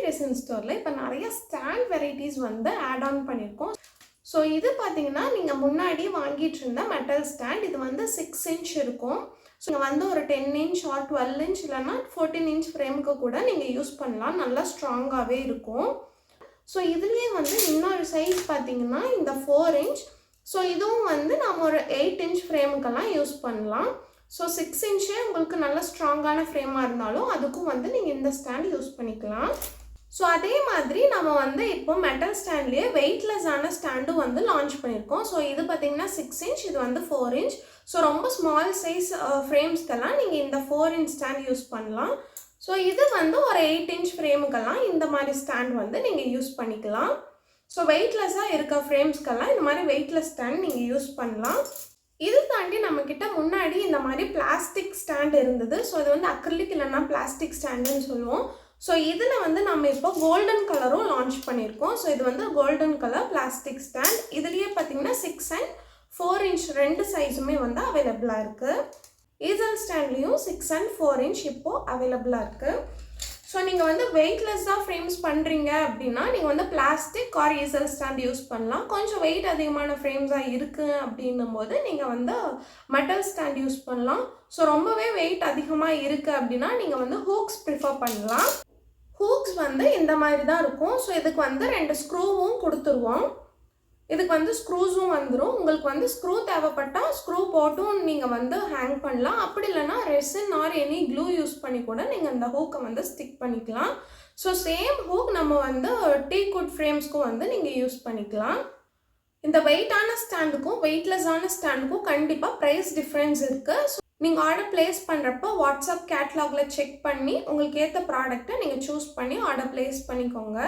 Resin ஸ்டோரில் இப்போ நிறைய ஸ்டாண்ட் வெரைட்டிஸ் வந்து ஆட் ஆன் பண்ணியிருக்கோம். ஸோ இது பார்த்தீங்கன்னா நீங்கள் முன்னாடி வாங்கிட்டு இருந்த மெட்டல் ஸ்டாண்ட். இது வந்து 6 இன்ச் இருக்கும். ஸோ நீங்கள் வந்து ஒரு 10 இன்ச் ஆர் 12 இன்ச் இல்லைன்னா 14 இன்ச் ஃப்ரேமுக்கு கூட நீங்கள் யூஸ் பண்ணலாம். நல்லா ஸ்ட்ராங்காகவே இருக்கும். ஸோ இதுலேயே வந்து இன்னொரு சைஸ் பார்த்தீங்கன்னா இந்த 4 இன்ச். ஸோ இதுவும் வந்து நம்ம ஒரு 8 இன்ச் ஃப்ரேமுக்கெல்லாம் யூஸ் பண்ணலாம். ஸோ 6 இன்ச்சே உங்களுக்கு நல்ல ஸ்ட்ராங்கான ஃப்ரேமாக இருந்தாலும் அதுக்கும் வந்து நீங்கள் இந்த ஸ்டாண்ட் யூஸ் பண்ணிக்கலாம். ஸோ அதே மாதிரி நம்ம வந்து இப்போ மெட்டல் ஸ்டாண்ட்லேயே வெயிட்லெஸ்ஸான ஸ்டாண்டும் வந்து லான்ச் பண்ணியிருக்கோம். ஸோ இது பார்த்தீங்கன்னா 6 இன்ச், இது வந்து 4 இன்ச். ஸோ ரொம்ப ஸ்மால் சைஸ் ஃப்ரேம்ஸ்க்கெல்லாம் நீங்கள் இந்த 4 இன்ச் ஸ்டாண்ட் யூஸ் பண்ணலாம். ஸோ இது வந்து ஒரு 8 இன்ச் ஃப்ரேமுக்கெல்லாம் இந்த மாதிரி ஸ்டாண்ட் வந்து நீங்கள் யூஸ் பண்ணிக்கலாம். ஸோ வெயிட்லெஸ்ஸாக இருக்க ஃப்ரேம்ஸ்க்கெல்லாம் இந்த மாதிரி வெயிட்லெஸ் ஸ்டாண்ட் நீங்கள் யூஸ் பண்ணலாம். இது தாண்டி நம்மக்கிட்ட முன்னாடி இந்த மாதிரி பிளாஸ்டிக் ஸ்டாண்ட் இருந்தது. ஸோ இது வந்து அக்ரிலிக் இல்லைன்னா பிளாஸ்டிக் ஸ்டாண்டுன்னு சொல்லுவோம். ஸோ இதில் வந்து நம்ம இப்போ கோல்டன் கலரும் லான்ச் பண்ணியிருக்கோம். ஸோ இது வந்து கோல்டன் கலர் பிளாஸ்டிக் ஸ்டாண்ட். இதுலேயே பார்த்தீங்கன்னா 6 அண்ட் 4 இன்ச் ரெண்டு சைஸுமே வந்து அவைலபிளாக இருக்குது. ஈசல் ஸ்டாண்ட்லேயும் 6 அண்ட் 4 இன்ச் இப்போது அவைலபிளாக இருக்குது. ஸோ நீங்கள் வந்து வெயிட்லெஸ்ஸாக ஃப்ரேம்ஸ் பண்ணுறீங்க அப்படின்னா நீங்கள் வந்து பிளாஸ்டிக் ஆர் ஈசல் ஸ்டாண்ட் யூஸ் பண்ணலாம். கொஞ்சம் வெயிட் அதிகமான ஃப்ரேம்ஸாக இருக்குது அப்படின்னும் போது நீங்கள் வந்து மெட்டல் ஸ்டாண்ட் யூஸ் பண்ணலாம். ஸோ ரொம்பவே வெயிட் அதிகமாக இருக்குது அப்படின்னா நீங்கள் வந்து ஹூக்ஸ் ப்ரிஃபர் பண்ணலாம். ஹூக்ஸ் வந்து இந்த மாதிரி தான் இருக்கும். ஸோ இதுக்கு வந்து 2 ஸ்க்ரூவும் கொடுத்துருவோம். இதுக்கு வந்து ஸ்க்ரூஸும் வந்துடும். உங்களுக்கு வந்து ஸ்க்ரூ தேவைப்பட்டால் ஸ்க்ரூ போட்டும் நீங்கள் வந்து ஹேங் பண்ணலாம். அப்படி இல்லைனா resin or any clue use பண்ணி கூட நீங்கள் இந்த ஹூக்கை வந்து ஸ்டிக் பண்ணிக்கலாம். ஸோ சேம் ஹூக் நம்ம வந்து டீக்குட் ஃப்ரேம்ஸ்க்கும் வந்து நீங்கள் யூஸ் பண்ணிக்கலாம். இந்த வெயிட்டான ஸ்டாண்டுக்கும் வெயிட்லெஸ்ஸான ஸ்டாண்டுக்கும் கண்டிப்பாக ப்ரைஸ் டிஃப்ரென்ஸ் இருக்குது. ஸோ நீங்கள் ஆர்டர் ப்ளேஸ் பண்ணுறப்போ வாட்ஸ்அப் கேட்லாகில் செக் பண்ணி உங்களுக்கு ஏற்ற ப்ராடக்டை நீங்கள் சூஸ் பண்ணி ஆர்டர் ப்ளேஸ் பண்ணிக்கோங்க.